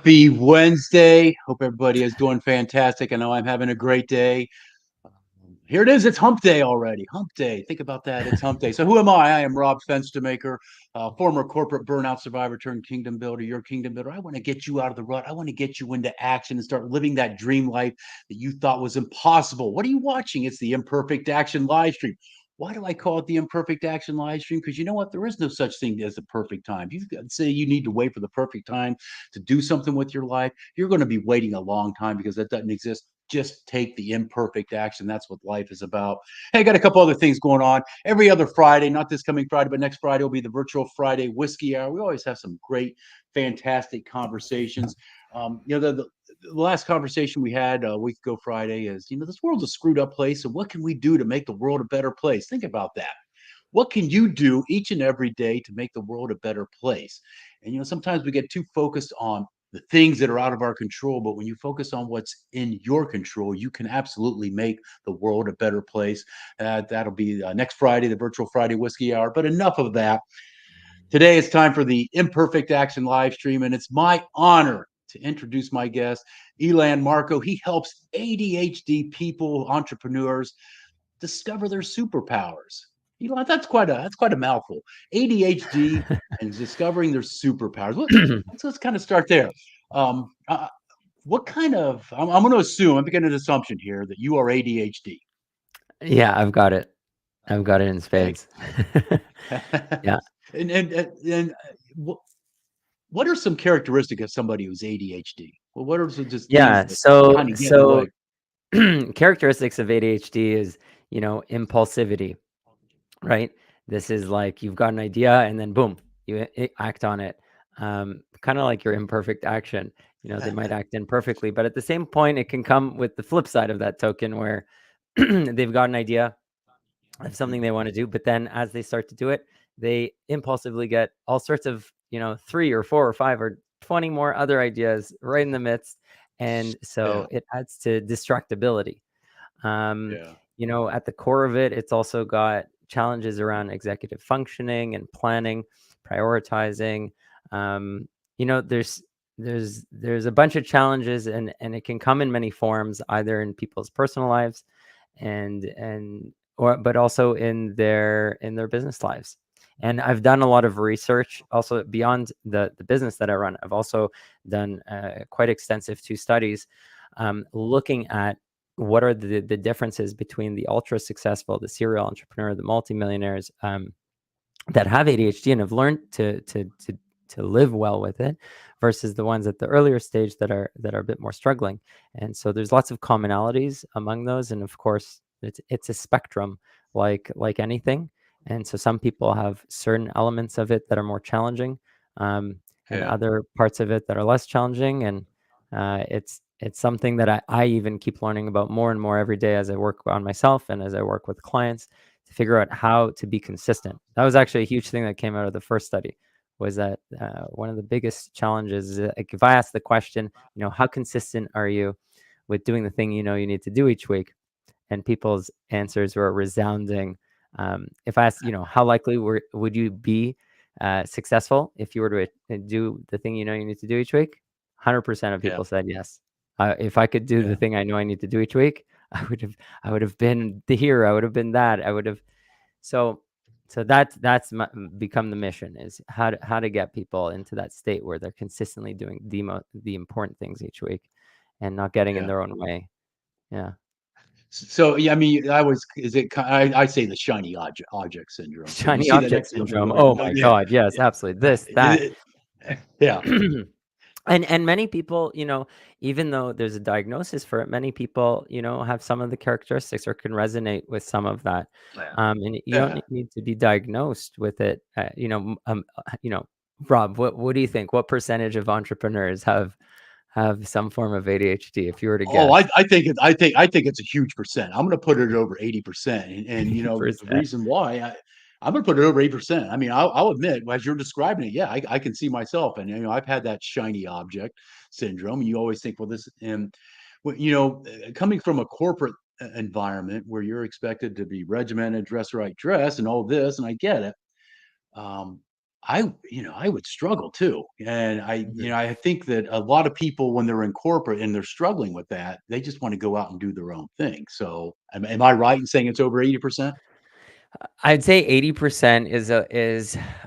Happy Wednesday. Hope everybody is doing fantastic. I know I'm having a great day. Here it is. It's hump day already. Hump day. Think about that. It's hump day. So who am I? I am Rob Fenstermaker, former corporate burnout survivor turned kingdom builder, your kingdom builder. I want to get you out of the rut. I want to get you into action and start living that dream life that you thought was impossible. What are you watching? It's the Imperfect Action live stream. Why do I call it the Imperfect Action live stream? Because you know what? There is no such thing as a perfect time. You say you need to wait for the perfect time to do something with your life. You're going to be waiting a long time because that doesn't exist. Just take the imperfect action. That's what life is about. Hey, I got a couple other things going on. Every other Friday, not this coming Friday, but next Friday will be the virtual Friday whiskey hour. We always have some great, fantastic conversations. The last conversation we had a week ago Friday is, this world's a screwed up place. So what can we do to make the world a better place? Think about that. What can you do each and every day to make the world a better place? And, sometimes we get too focused on the things that are out of our control. But when you focus on what's in your control, you can absolutely make the world a better place. That'll be next Friday, the virtual Friday whiskey hour. But enough of that. Today it's time for the Imperfect Action live stream, and it's my honor to introduce my guest, Elan Marko. He helps ADHD people, entrepreneurs, discover their superpowers. Elon, that's quite a mouthful. ADHD and discovering their superpowers. Let's kind of start there. Um, uh, what kind of? I'm going to assume. I'm making an assumption here that you are ADHD. Yeah, I've got it. I've got it in Okay. spades. Yeah. And what are some characteristics of somebody who's ADHD? Well, what are some just things Yeah. that So kind of get in the so way? characteristics of ADHD is, impulsivity, right? This is like you've got an idea and then boom, act on it. Kind of like your imperfect action. They might act imperfectly, but at the same point, it can come with the flip side of that token where they've got an idea of something they want to do, but then as they start to do it, they impulsively get all sorts of, 3 or 4 or 5 or 20 more other ideas right in the midst. And so Yeah, it adds to destructibility. um, yeah, at the core of it, it's also got challenges around executive functioning and planning, prioritizing. um, there's a bunch of challenges, and it can come in many forms, either in people's personal lives and or but also in their business lives. And I've done a lot of research also beyond the business that I run. I've also done quite extensive 2 studies, looking at what are the differences between the ultra successful, the serial entrepreneur, the multimillionaires, that have ADHD and have learned to live well with it, versus the ones at the earlier stage that are a bit more struggling. And so there's lots of commonalities among those, and of course it's a spectrum, like anything. And so some people have certain elements of it that are more challenging, and yeah, other parts of it that are less challenging. And it's something that I even keep learning about more and more every day as I work on myself and as I work with clients, to figure out how to be consistent. That was actually a huge thing that came out of the first study, was that one of the biggest challenges is that, like, if I ask the question, how consistent are you with doing the thing you need to do each week? And people's answers were resounding. If I asked, how likely would you be successful if you were to do the thing you need to do each week? 100% of yeah, people said yes. If I could do the yeah. thing I know I need to do each week, I would have been the hero. I would have been that. I would have. So that's become the mission, is how to get people into that state where they're consistently doing the important things each week, and not getting in Yeah. their own way. Yeah. So yeah, I mean, I was is it? I say the shiny object syndrome. So you Shiny see that object next to syndrome. everybody. Oh Oh, my yeah, God. Yes, absolutely. This, that. yeah, And many people, even though there's a diagnosis for it, many people, have some of the characteristics or can resonate with some of that. yeah, And you don't yeah. need to be diagnosed with it. Rob, what do you think? What percentage of entrepreneurs have some form of ADHD, if you were to Oh, guess? I think it's a huge percent. I'm going to put it at over 80%, and the 80%. reason why I'm going to put it over 80%. I mean, I'll admit, as you're describing it, yeah, I can see myself, and I've had that shiny object syndrome. And you always think, well, this and coming from a corporate environment where you're expected to be regimented, dress right, dress, and all this, and I get it. Um, I would struggle too. And Mhm. I think that a lot of people, when they're in corporate and they're struggling with that, they just want to go out and do their own thing. So am I right in saying it's over 80%? I'd say 80% is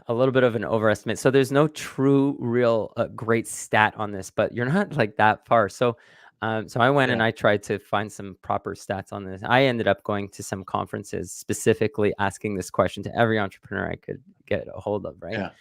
a little bit of an overestimate. So there's no true, real, great stat on this, but you're not like that far. So I went and Yeah. I tried to find some proper stats on this. I ended up going to some conferences specifically asking this question to every entrepreneur I could get a hold of, right? Yeah.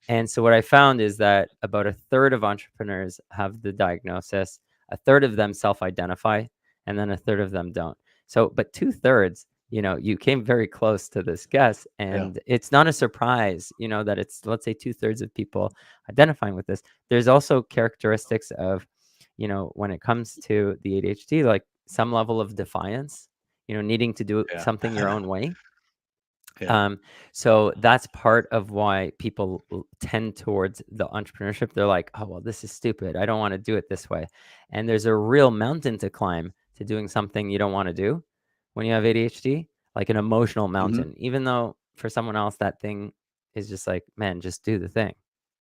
And so what I found is that about a third of entrepreneurs have the diagnosis, a third of them self-identify, and then a third of them don't. So, but two-thirds, you came very close to this guess, Yeah. and it's not a surprise, that it's, let's say, two-thirds of people identifying with this. There's also characteristics of, when it comes to the ADHD, like some level of defiance, needing to do Yeah. something your own way. Yeah. um, so that's part of why people tend towards the entrepreneurship. They're like, oh, well, this is stupid. I don't want to do it this way. And there's a real mountain to climb to doing something you don't want to do when you have ADHD, like an emotional Mhm. mountain, even though for someone else, that thing is just like, man, just do the thing.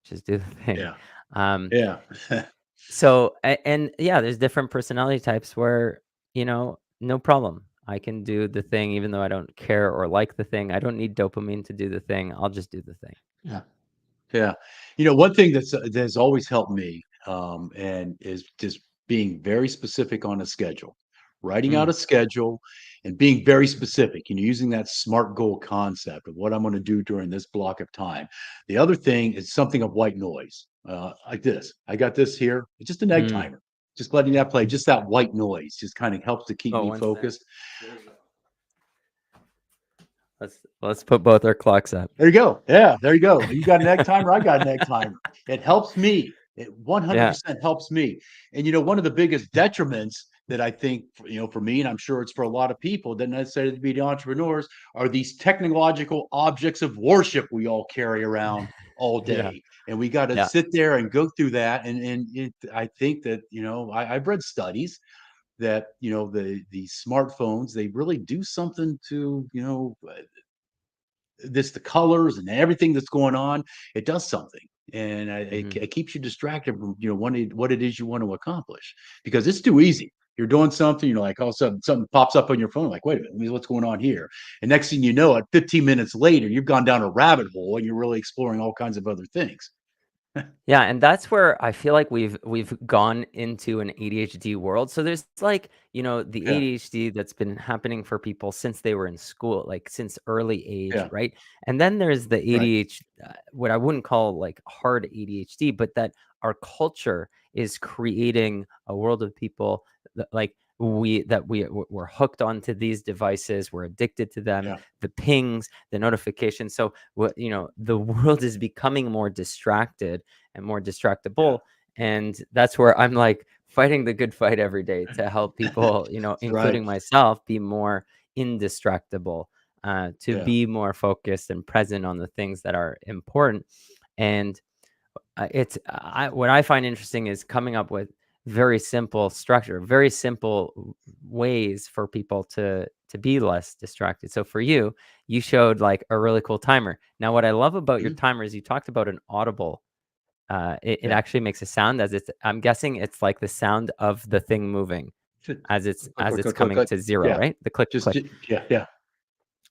Just do the thing. Yeah. Um, Yeah. and yeah, there's different personality types where, no problem. I can do the thing even though I don't care or like the thing. I don't need dopamine to do the thing. I'll just do the thing. Yeah. Yeah. One thing that's always helped me, and is just being very specific on a schedule, writing out Mm, a schedule and being very specific, using that SMART goal concept of what I'm going to do during this block of time. The other thing is something of white noise, like this. I got this here. It's just an egg mm. timer. Just letting that play, just that white noise just kind of helps to keep Oh, me one sec. focused. Let's put both our clocks up. There you go. Yeah, there you go. You got an egg timer, I got an egg timer. It helps me. It Yeah. 100% helps me. And one of the biggest detriments that I think, for me, and I'm sure it's for a lot of people, doesn't necessarily be the entrepreneurs, are these technological objects of worship we all carry around all Yeah. day. And we got to Yeah. sit there and go through that. I think that, I've read studies that, the smartphones, they really do something to, the colors and everything that's going on, it does something. And Hmm. it keeps you distracted from, what it is you want to accomplish, because it's too easy. You're doing something, like all of a sudden something pops up on your phone, like, wait a minute, what's going on here? And next thing you know, at 15 minutes later, you've gone down a rabbit hole and you're really exploring all kinds of other things. Yeah, and that's where I feel like we've gone into an ADHD world. So there's like, the Yeah, ADHD that's been happening for people since they were in school, like since early age, yeah, right? And then there's the right, ADHD, what I wouldn't call like hard ADHD, but that our culture is creating a world of people that like we're hooked onto these devices, we're addicted to them, yeah, the pings, the notifications. So what, the world is becoming more distracted and more yeah. distractible. And that's where I'm like fighting the good fight every day to help people, That's right. including myself, be more indistractable, to Yeah, be more focused and present on the things that are important. And what I find interesting is coming up with very simple structure, very simple ways for people to be less distracted. So for you, you showed like a really cool timer. Now, what I love about your mhm, timer is you talked about an audible. It yeah. actually makes a sound as it's. I'm guessing it's like the sound of the thing moving Click, as it's click, click, click, coming click. to zero, Yeah, right? The click just click. yeah, yeah.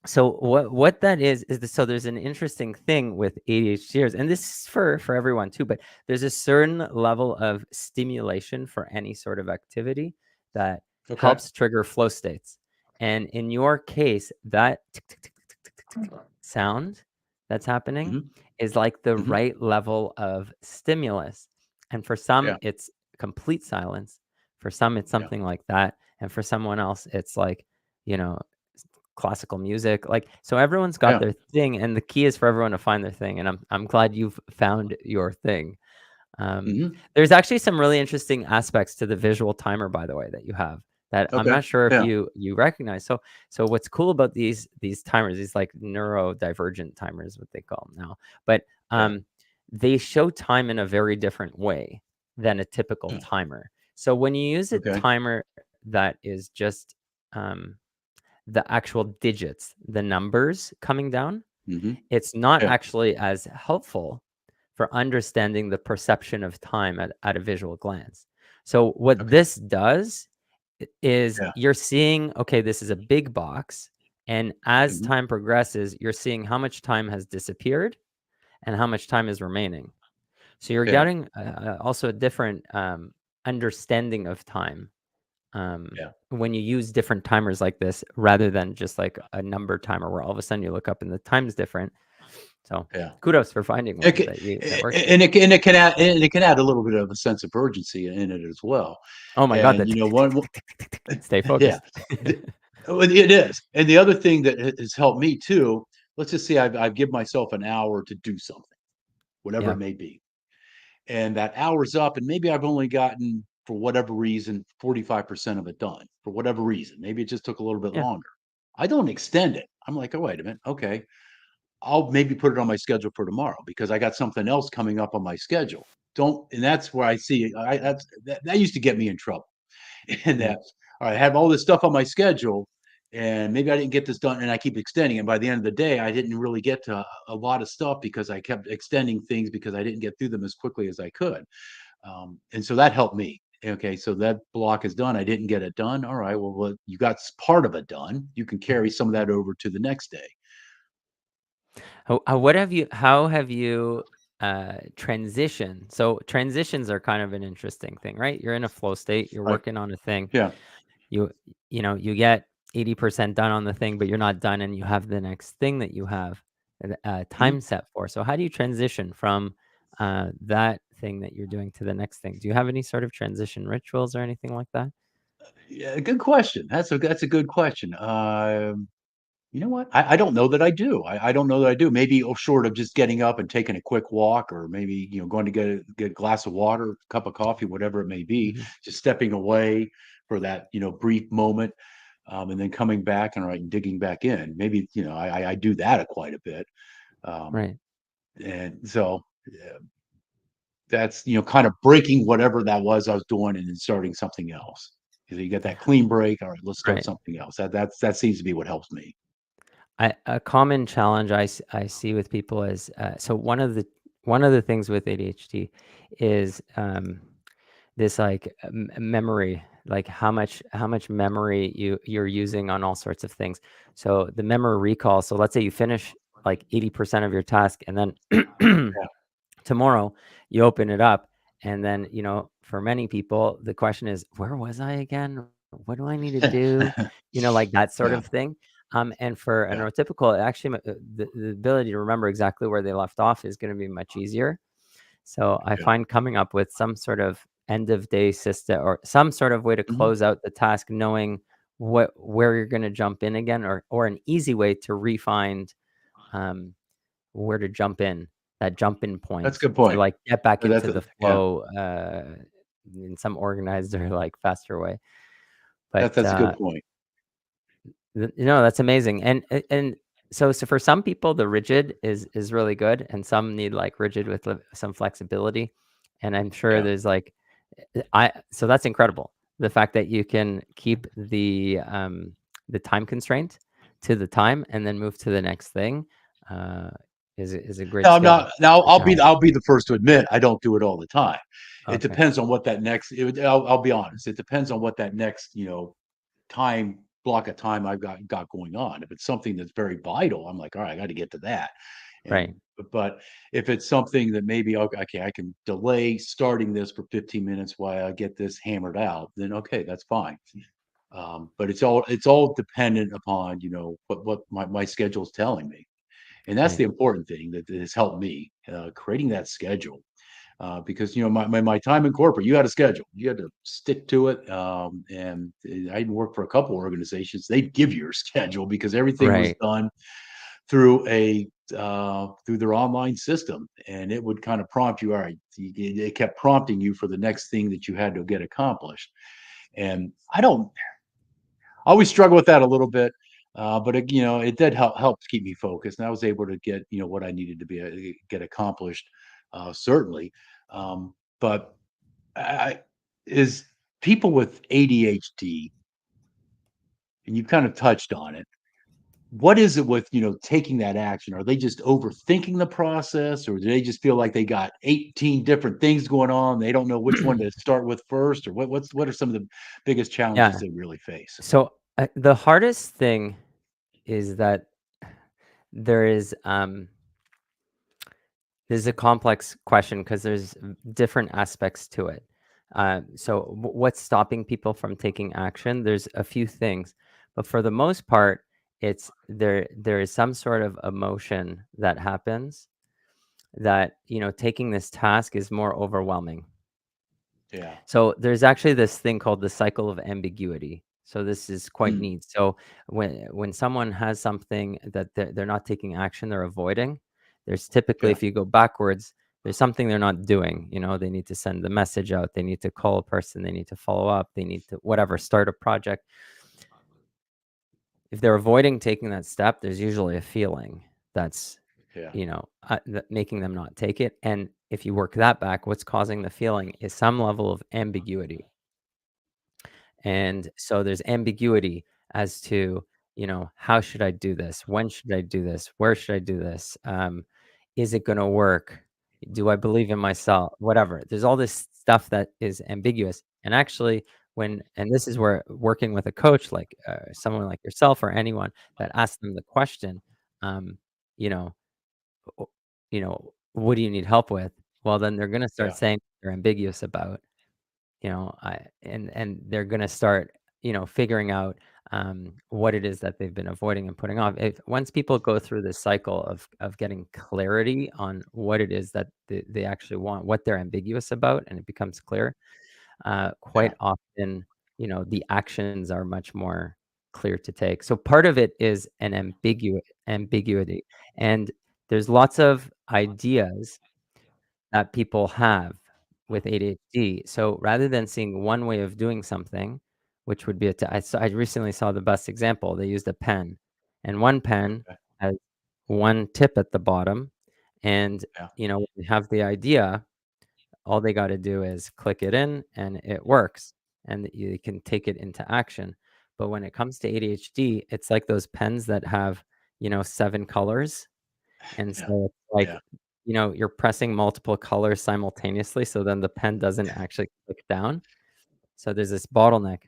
So what that is so there's an interesting thing with ADHDers, and this is for everyone too, but there's a certain level of stimulation for any sort of activity that Okay. helps trigger flow states. And in your case, that tick, tick, tick, tick, tick, tick, tick, tick sound that's happening Hmm. is like the Hmm. right level of stimulus. And for some, Yeah, it's complete silence. For some, it's yeah. something like that. And for someone else, it's like, you know, classical music. Like, so everyone's got Yeah. their thing, and the key is for everyone to find their thing. And I'm glad you've found your thing. Um, Mhm. there's actually some really interesting aspects to the visual timer, by the way, that you have that I'm Okay. not sure if Yeah. you recognize. So what's cool about these timers, these like neurodivergent timers, what they call them now, but Yeah. they show time in a very different way than a typical Yeah. timer. So when you use a Okay. timer that is just um, the actual digits, the numbers coming down. Hmm. It's not Yeah. actually as helpful for understanding the perception of time at a visual glance. So what Okay. this does is Yeah. you're seeing, okay, this is a big box. And as Hmm. time progresses, you're seeing how much time has disappeared and how much time is remaining. So you're Yeah. getting also a different understanding of time Yeah. when you use different timers like this rather than just like a number timer where all of a sudden you look up and the time's different. So Yeah. kudos for finding It one can, that works for you. and it can add, and it can add a little bit of a sense of urgency in it as well. Oh my God, And that you tick, know, tick, tick, tick, tick, tick, tick, tick. Stay yeah, focused. the, well, it is. And the other thing that has helped me too. Let's just say I've given myself an hour to do something, whatever Yeah, it may be, and that hour's up, and maybe I've only gotten, for whatever reason, 45% of it done. For whatever reason, maybe it just took a little bit yeah, longer. I don't extend it. I'm like, oh wait a minute, okay, I'll maybe put it on my schedule for tomorrow because I got something else coming up on my schedule. Don't, and that's where I see that used to get me in trouble. And mm, that, all right, I have all this stuff on my schedule, and maybe I didn't get this done, and I keep extending. And by the end of the day, I didn't really get to a lot of stuff because I kept extending things because I didn't get through them as quickly as I could. And so that helped me. Okay, so that block is done. I didn't get it done. All right, well, you got part of it done. You can carry some of that over to the next day. how have you transitioned? So transitions are kind of an interesting thing, right? You're in a flow state, you're Right? working on a thing. Yeah. You you know, you get 80% done on the thing, but you're not done and you have the next thing that you have Mhm. time set for. So how do you transition from that thing that you're doing to the next thing? Do you have any sort of transition rituals or anything like that? Yeah, good question. That's a good question. You know what? I don't know that I do. I don't know that I do. Maybe short of just getting up and taking a quick walk, or maybe going to get a glass of water, cup of coffee, whatever it may be. Hmm. Just stepping away for that brief moment, and then coming back and right and digging back in. Maybe I do that quite a bit, um, Right, and so yeah, that's kind of breaking whatever that was I was doing and then starting something else. You get that clean break. All right, let's start right. something else. That seems to be what helps me. A common challenge I see with people is so one of the things with ADHD is this like memory, like how much memory you're using on all sorts of things. So the memory recall. So let's say you finish like 80% of your task, and then Yeah. tomorrow you open it up, and then for many people the question is, where was I again? What do I need to do? Like that sort Yeah. of thing. And for a Yeah. neurotypical, actually the ability to remember exactly where they left off is going to be much easier. So I Yeah. find coming up with some sort of end of day system or some sort of way to Mhm. close out the task, knowing where you're going to jump in again, or an easy way to refine um, where to jump in, that jump in That's a point good to point. like get back That's into a the yeah. flow in some organized or like faster way. But That's a good point. that's amazing. And so for some people the rigid is really good, and some need like rigid with some flexibility. And I'm sure Yeah. there's like I so that's incredible. The fact that you can keep the time constraint to the time and then move to the next thing uh, is a great Now I'm skill not now that you have. I'll be the first to admit I don't do it all the time. It Okay. depends on what that next I'll be honest. It depends on what that next, time block of time I've got going on. If it's something that's very vital, I'm like, all right, I got to get to that. Right. And but if it's something that maybe okay, I can delay starting this for 15 minutes while I get this hammered out, then okay, that's fine. But it's all dependent upon what my schedule is telling me, and that's Right. the important thing that has helped me creating that schedule. Because my time in corporate, you had a schedule, you had to stick to it. And I even worked for a couple organizations. They'd give you your schedule because everything was Right. done through through their online system, and it would kind of prompt you. All right, it kept prompting you for the next thing that you had to get accomplished. And I always struggle with that a little bit. But it did help keep me focused, and I was able to get what I needed to get accomplished. Certainly, but I, is people with ADHD, and you've kind of touched on it. what is it with, taking that action? Are they just overthinking the process, or do they just feel like they got 18 different things going on? They don't know which one to start with first, or what are some of the biggest challenges Yeah. they really face? So the hardest thing is that there is this is a complex question because there's different aspects to it. So what's stopping people from taking action? There's a few things, but for the most part, it's there is some sort of emotion that happens that, taking this task is more overwhelming. Yeah. So there's actually this thing called the cycle of ambiguity. So this is quite Mm, neat. So when someone has something that they're not taking action, they're avoiding. There's typically, yeah. if you go backwards, there's something they're not doing. They need to send the message out. They need to call a person. They need to follow up. They need to whatever start a project. If they're avoiding taking that step, there's usually a feeling that's Yeah. that making them not take it. And if you work that back, what's causing the feeling is some level of ambiguity. And so there's ambiguity as to, how should I do this? When should I do this? Where should I do this? Is it going to work? Do I believe in myself? Whatever. There's all this stuff that is ambiguous. And actually, and this is where working with a coach, like someone like yourself or anyone that asks them the question, um, you know, o- what do you need help with? Well, then they're going to start Yeah. saying they're ambiguous about. And they're gonna start, figuring out, what it is that they've been avoiding and putting off. If once people go through this cycle of getting clarity on what it is that they actually want, what they're ambiguous about, and it becomes clear, quite Yeah. often, the actions are much more clear to take. So part of it is an ambiguity, and there's lots of ideas that people have with ADHD. So rather than seeing one way of doing something, which would be I recently saw the best example. They used a pen, and one pen Okay. has one tip at the bottom, and Yeah. when you have the idea, all they got to do is click it in, and it works, and you can take it into action. But when it comes to ADHD, it's like those pens that have, seven colors, and Yeah. so it's like, Yeah. you're pressing multiple colors simultaneously, so then the pen doesn't actually click down. So there's this bottleneck.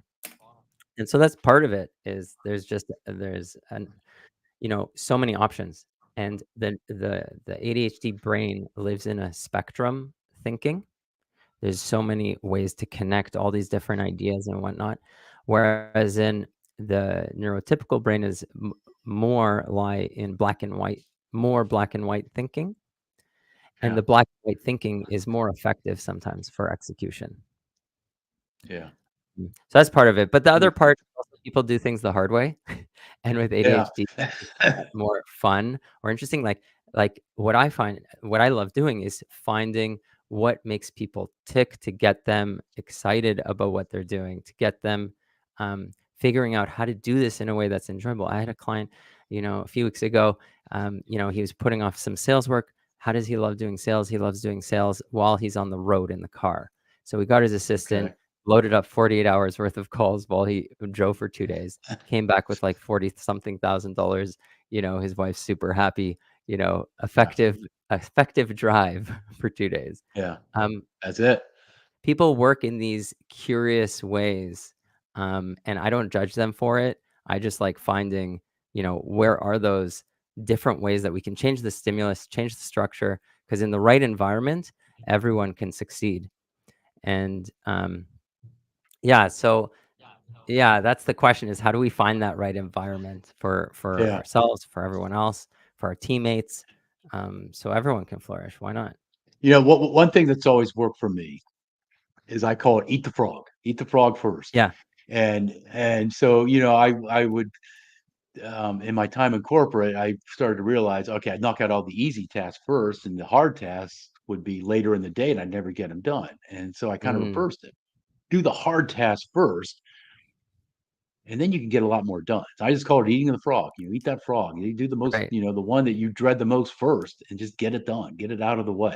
And so that's part of it is there's so many options. And the ADHD brain lives in a spectrum thinking. There's so many ways to connect all these different ideas and whatnot. Whereas in the neurotypical brain is more lie in black and white, more black and white thinking. And Yeah. the black and white thinking is more effective sometimes for execution. Yeah. So that's part of it, but the other It- part, also people do things the hard way, and with Yeah. ADHD, it's more fun or interesting, like, what I love doing is finding what makes people tick to get them excited about what they're doing, to get them, figuring out how to do this in a way that's enjoyable. I had a client, a few weeks ago, he was putting off some sales work. How does he love doing sales? He loves doing sales while he's on the road in the car. So we got his assistant, Okay. loaded up 48 hours worth of calls while he drove for 2 days, came back with like 40 something thousand dollars. His wife's super happy, Yeah. effective drive for 2 days. Yeah. Um, That's it. People work in these curious ways, and I don't judge them for it. I just like finding, where are those different ways that we can change the stimulus, change the structure, because in the right environment, everyone can succeed. And yeah, so yeah, that's the question is how do we find that right environment for Yeah. ourselves, for everyone else, for our teammates, so everyone can flourish. Why not? One thing that's always worked for me is I call it eat the frog. Eat the frog first. Yeah. And so, I would in my time in corporate, I started to realize, okay, I'd knock out all the easy tasks first, and the hard tasks would be later in the day, and I'd never get them done. And so I kind of Mm, reversed it. Do the hard task first, and then you can get a lot more done. So I just call it eating the frog. You eat that frog. You do the most, right. the one that you dread the most first, and just get it done. Get it out of the way.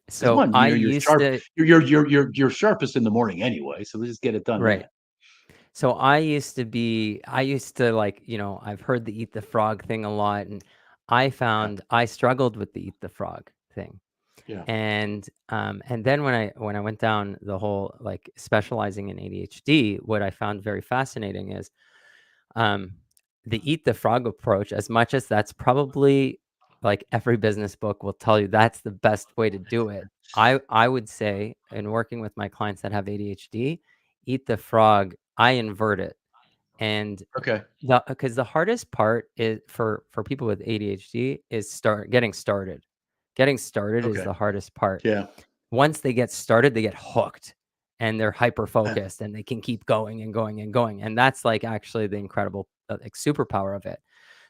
Because So one, I you're used sharp. to You're sharpest in the morning anyway, so let's just get it done then. right. So I used to like, I've heard the eat the frog thing a lot, and I Yeah. found I struggled with the eat the frog thing. Yeah. And then when I went down the whole like specializing in ADHD, what I found very fascinating is um, the eat the frog approach. As much as that's probably like every business book will tell you that's the best way to do it. I would say in working with my clients that have ADHD, eat the frog. I invert it, and Okay. because the hardest part is for people with ADHD is getting started. Getting started is Okay. the hardest part. Yeah. Once they get started, they get hooked and they're hyper focused and they can keep going and going and going. And that's like actually the incredible like superpower of it.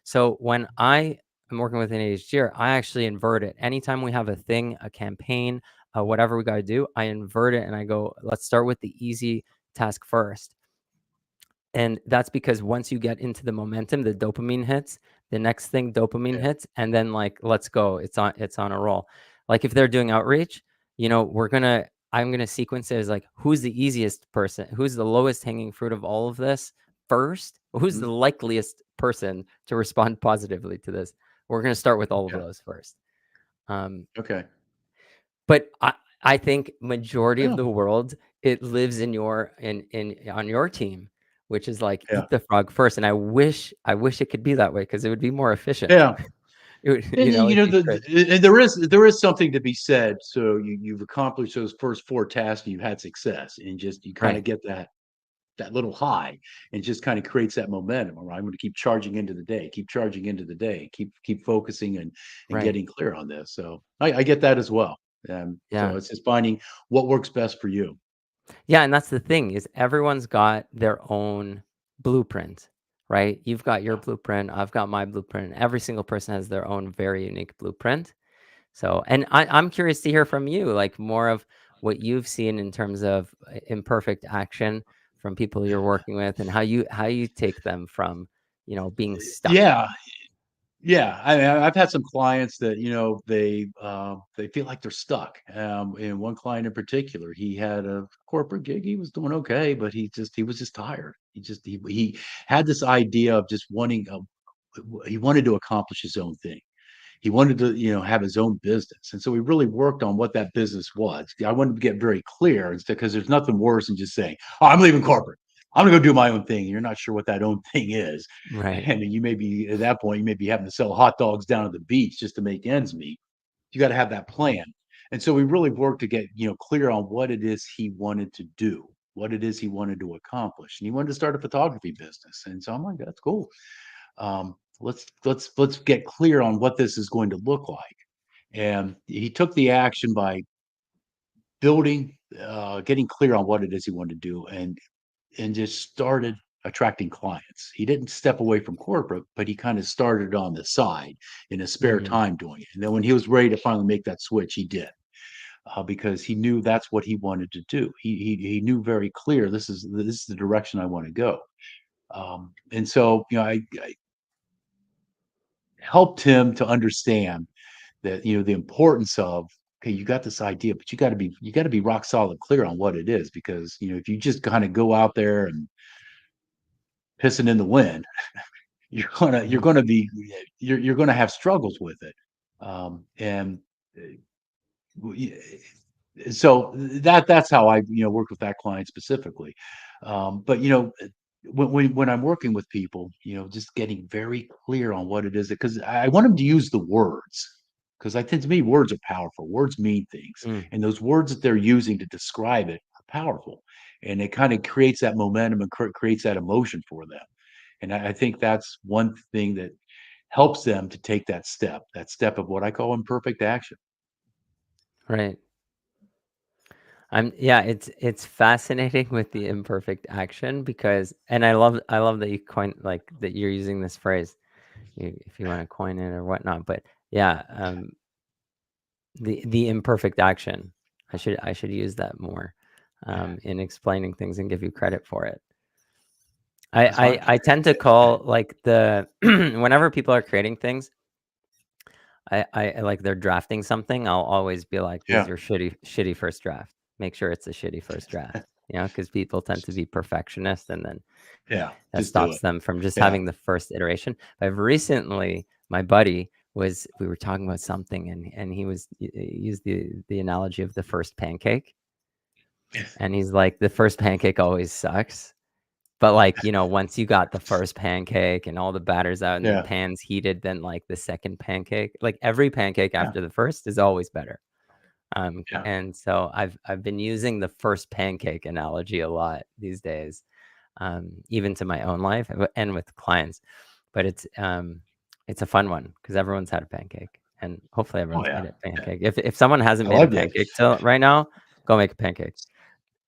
So when I am working with an ADHD, I actually invert it. Anytime we have a thing, a campaign, whatever we got to do, I invert it and I go, let's start with the easy task first. And that's because once you get into the momentum, the dopamine hits, the next thing dopamine Yeah. hits, and then like, let's go. It's on a roll. Like if they're doing outreach, I'm gonna sequence it as like, who's the easiest person? Who's the lowest hanging fruit of all of this first? Who's Mhm. the likeliest person to respond positively to this? We're gonna start with all of Yeah. those first. Um, Okay. but I think majority of Yeah. the world, it lives in on your team, which is like Yeah. eat the frog first. And I wish it could be that way because it would be more efficient. Yeah. It would, And it'd be great. and there is something to be said. So you've accomplished those first four tasks, and you had success, and just you kind of Right. get that little high, and just kind of creates that momentum. All right, I'm going to keep charging into the day, keep charging into the day, keep focusing and Right. getting clear on this. So I get that as well. So Yeah. it's just finding what works best for you. Yeah. And that's the thing is everyone's got their own blueprint, right? You've got your Yeah. blueprint. I've got my blueprint. Every single person has their own very unique blueprint. So, and I'm curious to hear from you, like more of what you've seen in terms of imperfect action from people you're working with, and how you take them from, being stuck. Yeah, yeah. I've had some clients that they feel like they're stuck. And one client in particular, he had a corporate gig. He was doing okay, but he was just tired. He had this idea of just he wanted to accomplish his own thing. He wanted to, have his own business. And so we really worked on what that business was. I wanted to get very clear instead, because there's nothing worse than just saying, "Oh, I'm leaving corporate. I'm gonna go do my own thing." You're not sure what that own thing is. Right. And you may be at that point, you may be having to sell hot dogs down at the beach just to make ends meet. You got to have that plan. And so we really worked to get, clear on what it is he wanted to do, what it is he wanted to accomplish. And he wanted to start a photography business. And so I'm like, that's cool. Let's get clear on what this is going to look like. And he took the action by getting clear on what it is he wanted to do, and just started attracting clients. He didn't step away from corporate, but he kind of started on the side in his spare Mm, time doing it. And then when he was ready to finally make that switch, he did. Because he knew that's what he wanted to do. He knew very clear, this is the direction I want to go. And so I helped him to understand that the importance of, okay, you got this idea, but you got to be rock solid clear on what it is, because if you just kind of go out there and pissing in the wind, you're mhm. gonna be you're gonna have struggles with it. And so that's how I worked with that client specifically. But when I'm working with people, just getting very clear on what it is, because I want them to use the words, because I think, to me, words are powerful. Words mean things, Mm, and those words that they're using to describe it are powerful, and it kind of creates that momentum and creates that emotion for them. And I think that's one thing that helps them to take that step of what I call imperfect action. right. Yeah, it's fascinating with the imperfect action because, and I love that you coin like that you're using this phrase, if you want to coin it or whatnot. But yeah, the imperfect action. I should use that more Yeah, in explaining things and give you credit for it. that's fine. I tend to call like the whenever people are creating things, I like they're drafting something. I'll always be like, "This is Yeah. your shitty first draft. Make sure it's a shitty first draft." because people tend to be perfectionists, and then Yeah. that Just do stops it. them from just Yeah. having the first iteration. I've recently, my buddy we were talking about something, and he used the analogy of the first pancake, and he's like, the first pancake always sucks. But like, once you got the first pancake and all the batter's out and the Yeah. pan's heated, then like the second pancake, like every pancake Yeah. after the first is always better. Yeah. And so I've been using the first pancake analogy a lot these days, even to my own life and with clients. But it's a fun one because everyone's had a pancake, and hopefully Oh everyone's yeah. made a Yeah. pancake. If someone hasn't I made a like that. pancake till right now, go make a pancake,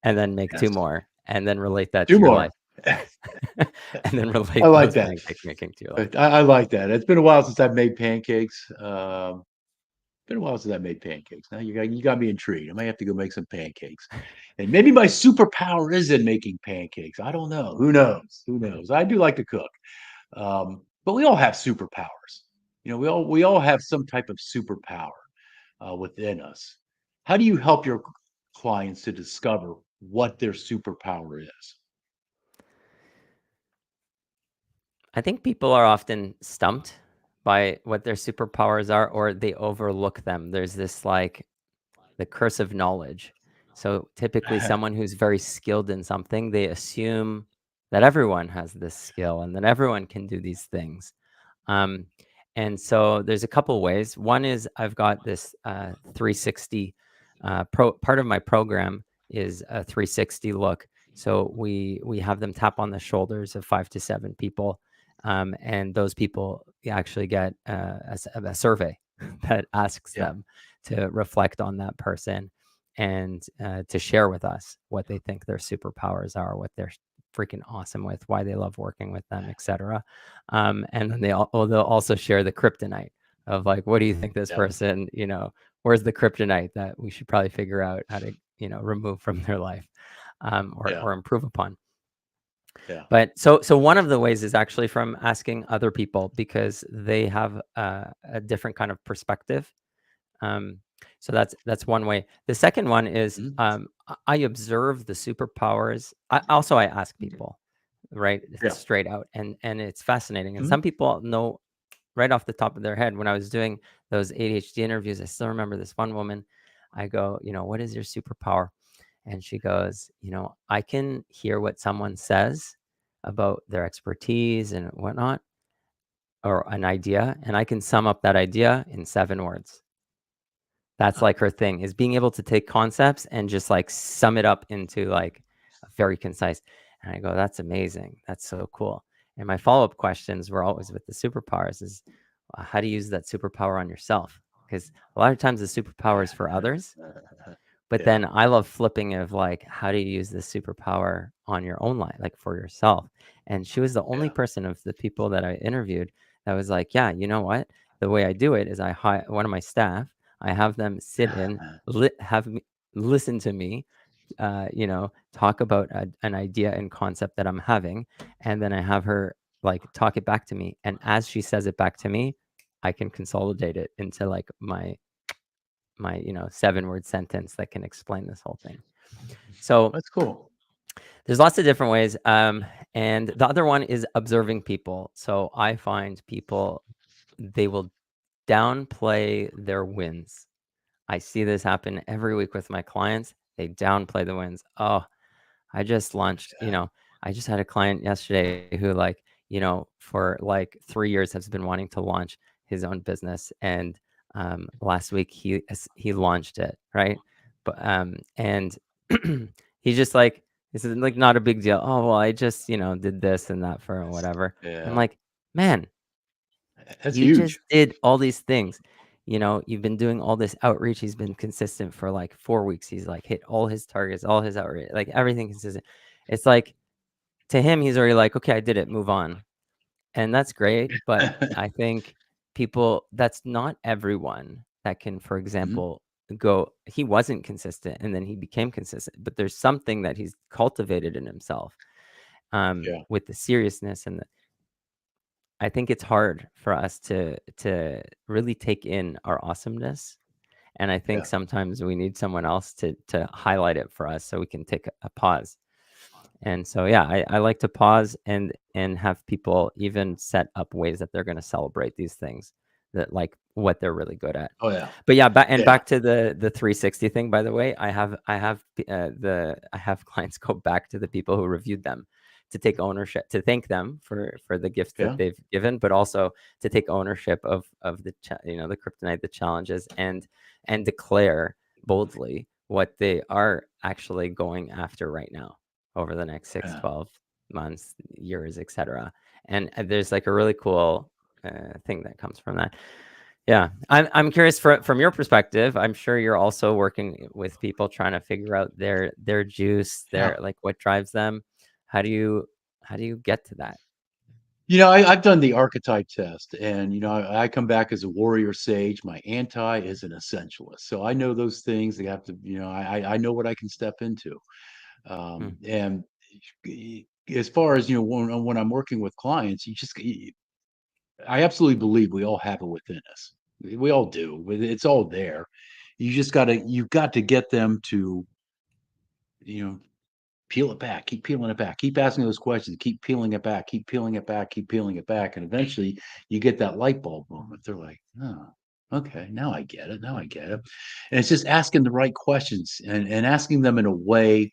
and then make Yes. two more, and then relate that Two to your more. life. And then I relate like those that. pancake making to your life. I like that. It's been a while since I've made pancakes. Been a while since I made pancakes. Now you got me intrigued. I might have to go make some pancakes. And maybe my superpower is in making pancakes. I don't know. Who knows? Who knows? I do like to cook. But we all have superpowers. We all have some type of superpower within us. How do you help your clients to discover what their superpower is? I think people are often stumped by what their superpowers are, or they overlook them. There's this like the curse of knowledge. So typically, someone who's very skilled in something, they assume that everyone has this skill and that everyone can do these things. Um, and so there's a couple ways. One is I've got this 360 part of my program is a 360 look. So we have them tap on the shoulders of 5 to 7 people, and those people actually get a survey that asks Yeah, them to reflect on that person and to share with us what they think their superpowers are, what they're freaking awesome with, why they love working with them, etc. And then they'll also share the kryptonite of like, what do you think this yeah, person, where's the kryptonite that we should probably figure out how to, remove from their life, or yeah, or improve upon. yeah. But so one of the ways is actually from asking other people because they have a different kind of perspective. Um, so that's one way. The second one is Mhm. I observe the superpowers. I ask people, right, Yeah. straight out, and it's fascinating. And Mhm. some people know right off the top of their head. When I was doing those ADHD interviews, I still remember this one woman. I go, what is your superpower? And she goes, I can hear what someone says about their expertise and whatnot, or an idea, and I can sum up that idea in 7 words. That's like her thing, is being able to take concepts and just like sum it up into like a very concise. And I go, that's amazing. That's so cool. And my follow-up questions were always with the superpowers is how do you use that superpower on yourself? Because a lot of times the superpower is for others, but Yeah, then I love flipping of like, how do you use this superpower on your own life, like for yourself? And she was the only yeah. person of the people that I interviewed that was like, yeah, you know what? The way I do it is I hire one of my staff, I have them sit in, have me listen to me, talk about an idea and concept that I'm having, and then I have her like talk it back to me. And as she says it back to me, I can consolidate it into like my 7-word sentence that can explain this whole thing. So That's cool. there's lots of different ways, and the other one is observing people. So I find people, they will downplay their wins. I see this happen every week with my clients. They downplay the wins. Oh, I just launched, I just had a client yesterday who like, for like 3 years has been wanting to launch his own business. And last week he launched it, right? But and he's just like, this is like not a big deal. Oh well, I just, did this and that for whatever. I'm Yeah, like, man, that's you huge. just did all these things. You've been doing all this outreach. He's been consistent for like 4 weeks. He's like hit all his targets, all his outreach, like everything consistent. It's like to him, he's already like, okay, I did it, move on. And that's great. But I think that's not everyone that can, for Mhm. example, go, he wasn't consistent and then he became consistent. But there's something that he's cultivated in himself, Yeah, with the seriousness and I think it's hard for us to really take in our awesomeness And I think Yeah. sometimes we need someone else to highlight it for us so we can take a pause. And so, yeah, I like to pause and have people even set up ways that they're going to celebrate these things, that like what they're really good at. Oh yeah. But yeah, Yeah. back to the 360 thing. By the way, I have clients go back to the people who reviewed them to take ownership, to thank them for the gifts that Yeah. they've given, but also to take ownership of the kryptonite, the challenges, and declare boldly what they are actually going after right now over the next 6, Yeah. 12 months, years, etc. And there's like a really cool thing that comes from that. Yeah, I'm curious from your perspective. I'm sure you're also working with people trying to figure out their juice, Yeah. their like what drives them. How do you get to that? I've done the archetype test, and I come back as a warrior sage. My anti is an essentialist, so I know those things. They have to, I know what I can step into. Mm, And as far as when I'm working with clients, I absolutely believe we all have it within us. We all do. It's all there. You've got to get them to, you know, peel it back, keep peeling it back, keep asking those questions, keep peeling it back, keep peeling it back, keep peeling it back. And eventually you get that light bulb moment. They're like, oh, okay, now I get it. Now I get it. And it's just asking the right questions and asking them in a way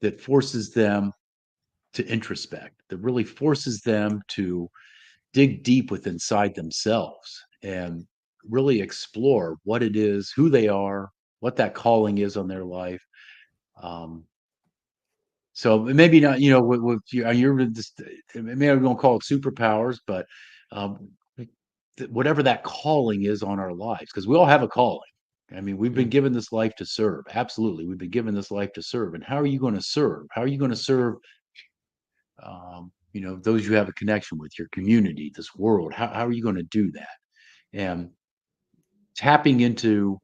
that forces them to introspect, that really forces them to dig deep within inside themselves and really explore what it is, who they are, what that calling is on their life. Um, so maybe not, with you're just, maybe we won't call it superpowers, but um, whatever that calling is on our lives, because we all have a calling. I mean, we've been mm, given this life to serve. Absolutely. We've been given this life to serve. And how are you going to serve? How are you going to serve, those you have a connection with, your community, this world? How are you going to do that? And tapping into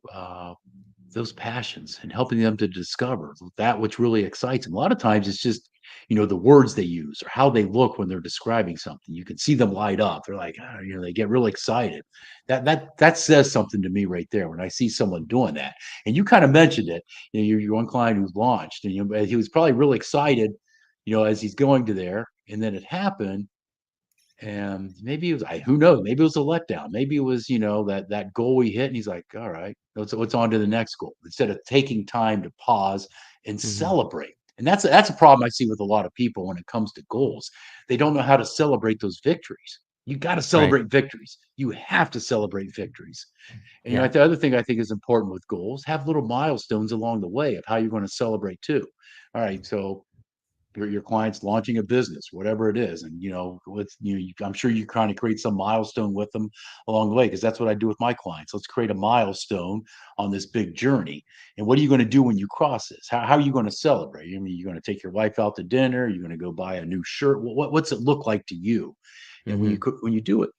those passions and helping them to discover that which really excites them. A lot of times it's just, the words they use or how they look when they're describing something. You can see them light up. They're like, they get really excited. That says something to me right there when I see someone doing that. And you kind of mentioned it. Your one client who launched, and he was probably really excited, as he's going to there, and then it happened, and maybe it was, who knows? Maybe it was a letdown. Maybe it was, that goal we hit, and he's like, "All right, let's on to the next goal." Instead of taking time to pause and mhm. celebrate, and that's a problem I see with a lot of people when it comes to goals. They don't know how to celebrate those victories. You got to Right. celebrate victories. You have to celebrate victories. And Yeah. the other thing I think is important with goals: have little milestones along the way of how you're going to celebrate too. All right, so your clients launching a business, whatever it is, and I'm sure you kind of create some milestone with them along the way, because that's what I do with my clients. Let's create a milestone on this big journey. And what are you going to do when you cross this? How are you going to celebrate? I mean, you're going to take your wife out to dinner, you're going to go buy a new shirt. What's it look like to you? And when you Hmm. when you do it,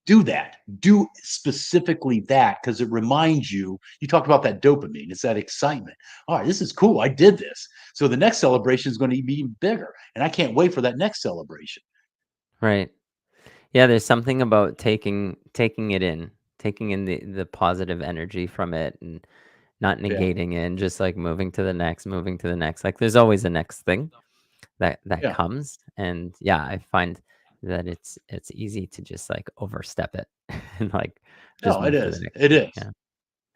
do that. Do specifically that, because it reminds you. You talked about that dopamine. It's that excitement. All right, this is cool. I did this. So the next celebration is going to be even bigger, and I can't wait for that next celebration. Right. Yeah, there's something about taking it in, taking in the positive energy from it and not Yeah, negating it and just like moving to the next, moving to the next. Like there's always a next thing that yeah. comes. And yeah, I find that it's easy to just like overstep it and like just No, it move to the is. next It thing. is. Yeah.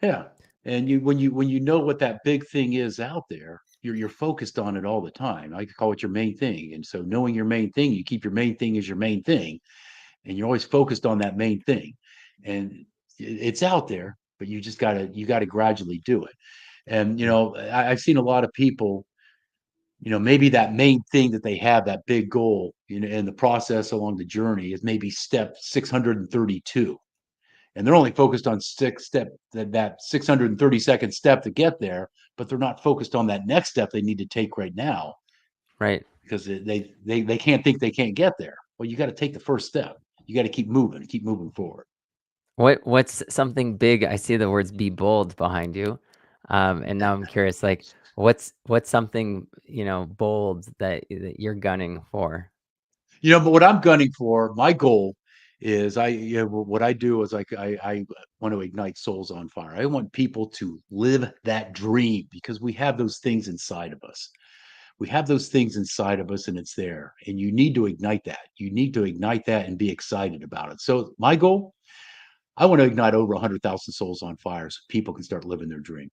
Yeah. And when you know what that big thing is out there, you're focused on it all the time. I could call it your main thing. And so knowing your main thing, you keep your main thing as your main thing, and you're always focused on that main thing. And it's out there, but you gotta gradually do it. And Mm. I've seen a lot of people, maybe that main thing that they have, that big goal, in the process along the journey is maybe step 632. And they're only focused on that 632nd step to get there, but they're not focused on that next step they need to take right now, Right. because they can't think they can't get there. Well, you got to take the first step. You got to keep moving forward. What's something big? I see the words "be bold" behind you, and now I'm curious. Like, what's something bold that you're gunning for? But what I'm gunning for, my goal is what I do is like I want to ignite souls on fire. I want people to live that dream because we have those things inside of us. We have those things inside of us and it's there. And you need to ignite that. You need to ignite that and be excited about it. So my goal, I want to ignite over 100,000 souls on fire so people can start living their dream.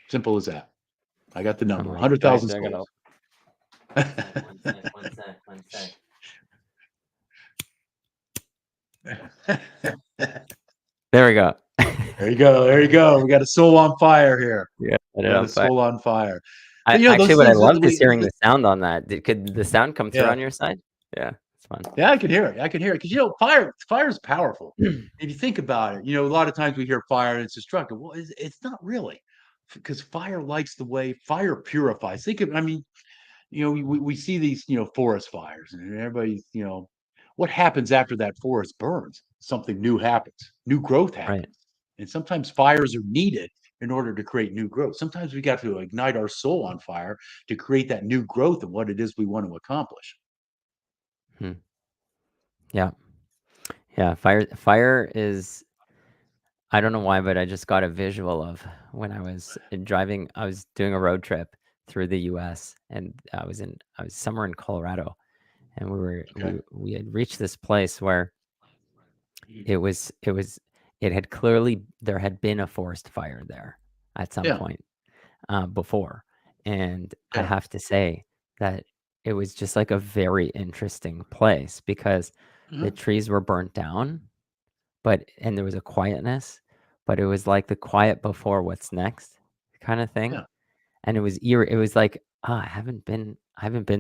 Simple as that. I got the I'm number, like, 100,000 I gotta souls. one sec. There we go. There you go. There you go. We got a soul on fire here. Yeah, We got a soul on fire. But actually, those what I things that loved is hearing the sound on that. Could the sound come through yeah. on your side? Yeah, it's fun. Yeah, I can hear it. I can hear it because fire is powerful. If you think about it, a lot of times we hear fire and it's destructive. Well, it's not really, because fire likes the way fire purifies. Think of, I mean, we see these, forest fires, and everybody's, what happens after that forest burns? Something new happens. New growth Right. happens, and sometimes fires are needed in order to create new growth. Sometimes we got to ignite our soul on fire to create that new growth of what it is we want to accomplish. Hmm. Yeah. Yeah. Fire is, I don't know why, but I just got a visual of when I was driving. I was doing a road trip through the U.S. and I was somewhere in Colorado, and Okay. we had reached this place where it was it had clearly, there had been a forest fire there at some Yeah. point before, and I Yeah. have to say that it was just like a very interesting place because the Mhm. trees were burnt down, and there was a quietness, but it was like the quiet before what's next kind of thing. Yeah. And it was eerie. It was like, I haven't been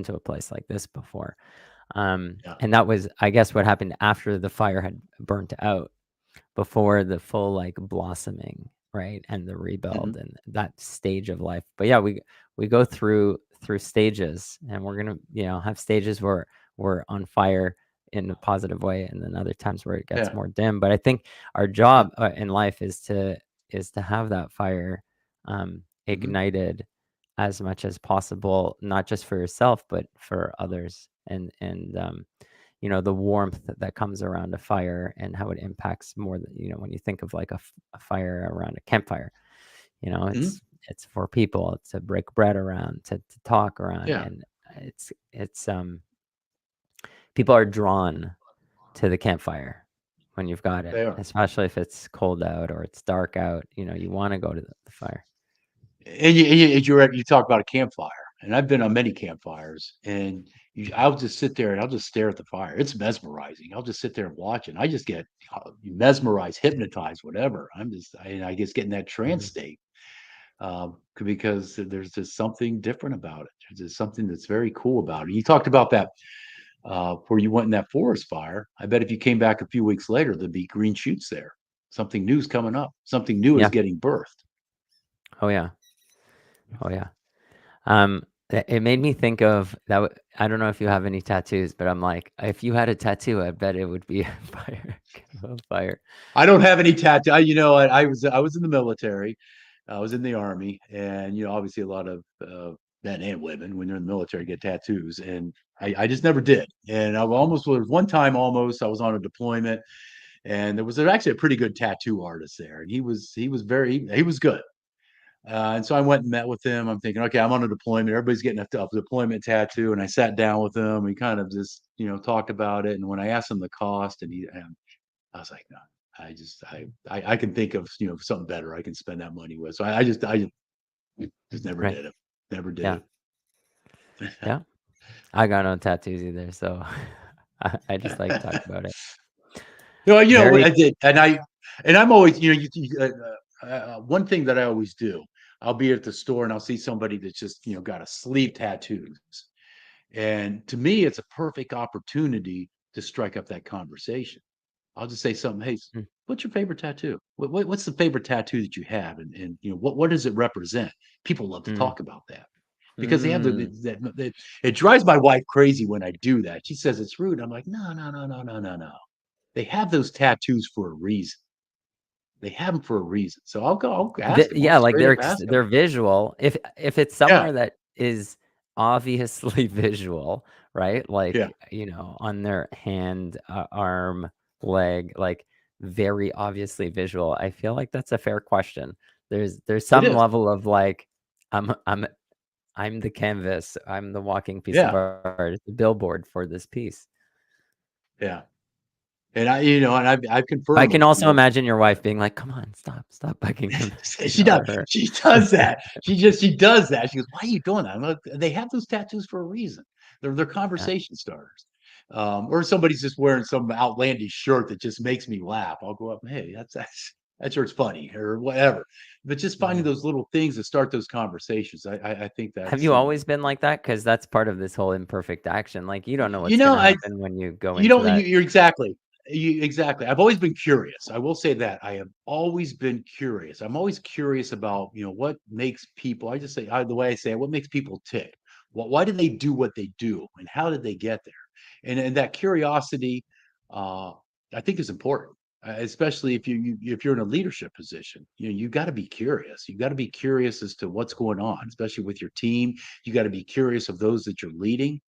to a place like this before. Yeah. And that was, I guess, what happened after the fire had burnt out, before the full like blossoming, right? And the Mhm. rebuild and that stage of life. But yeah, we go through stages, and we're gonna, have stages where we're on fire in a positive way, and then other times where it gets Yeah. more dim. But I think our Yeah. job in life is to have that fire Mhm. ignited as much as possible, not just for yourself but for others. And the warmth that comes around a fire and how it impacts more than, when you think of like a fire around a campfire, Mhm. it's for people to break bread around, to talk around. Yeah. And it's people are drawn to the campfire when you've got it, They are. especially if it's cold out or it's dark out. You want to go to the fire. And you talk about a campfire, and I've been on many campfires, and I'll just sit there and I'll just stare at the fire. It's mesmerizing. I'll just sit there and watch it. I just get mesmerized, hypnotized, whatever. I just get in that trance Mhm. state, because there's just something different about it. There's just something that's very cool about it. You talked about that, where you went in that forest fire. I bet if you came back a few weeks later, there'd be green shoots there. Something new's coming up. Something new is Yeah. getting birthed. Oh yeah. Oh yeah. It made me think of that. I don't know if you have any tattoos, but I'm like, if you had a tattoo, I bet it would be a fire, a fire. I don't have any tattoo. I was in the military. I was in the army, and obviously a lot of men and women when they're in the military get tattoos, and I just never did. And I almost was one time. Almost I was on a deployment, and there was actually a pretty good tattoo artist there, and he was good. And so I went and met with him. I'm thinking, okay, I'm on a deployment. Everybody's getting a deployment tattoo, and I sat down with him. We kind of just talked about it, and when I asked him the cost, and I was like, no, I can think of something better I can spend that money with. So I just never Right. did it. Never did Yeah. it. Yeah. I got no tattoos either, so I just like talk about it. I Very. did, and I'm always, one thing that I always do. I'll be at the store and I'll see somebody that's just got a sleeve tattoos, and to me, it's a perfect opportunity to strike up that conversation. I'll just say something. Hey, Mm, what's your favorite tattoo? What's the favorite tattoo that you have? And what does it represent? People love to mm, talk about that because they have mm. it drives my wife crazy when I do that. She says it's rude. I'm like, no, no, no, no, no, no, no. They have those tattoos for a reason. They have them for a reason. So I'll ask them. I'll Yeah, like straight up ask them. they're visual. If it's Yeah, somewhere that is obviously visual, right? Yeah, Like, on their hand, arm, leg, like very obviously visual. I feel like that's a fair question. There's it some is. level of like, I'm I'm I'm the canvas, I'm the walking piece of Yeah, art, the billboard for this piece. yeah. And I've I confirmed can with, also imagine your wife being like, "Come on, stop bugging him," she does. or her. She does that. She does that. She goes, "Why are you doing that?" I'm like, they have those tattoos for a reason. They're Yeah. conversation starters. Or somebody's just wearing some outlandish shirt that just makes me laugh. I'll go up, hey, that shirt's funny or whatever. But just finding Mhm. those little things that start those conversations, I think Have that's you always been like that? Because that's part of this whole imperfect action. Like, you don't know you what's know gonna I happen when you go You into don't. that. You're exactly. Exactly. I've always been curious. I will say that I have always been curious. I'm always curious about what makes people. I just say the way I say it. What makes people tick? Why do they do what they do, and how did they get there? And that curiosity, uh, I think, is important, especially if you're in a leadership position. You got to be curious. You got to be curious as to what's going on, especially with your team. You got to be curious of those that you're leading,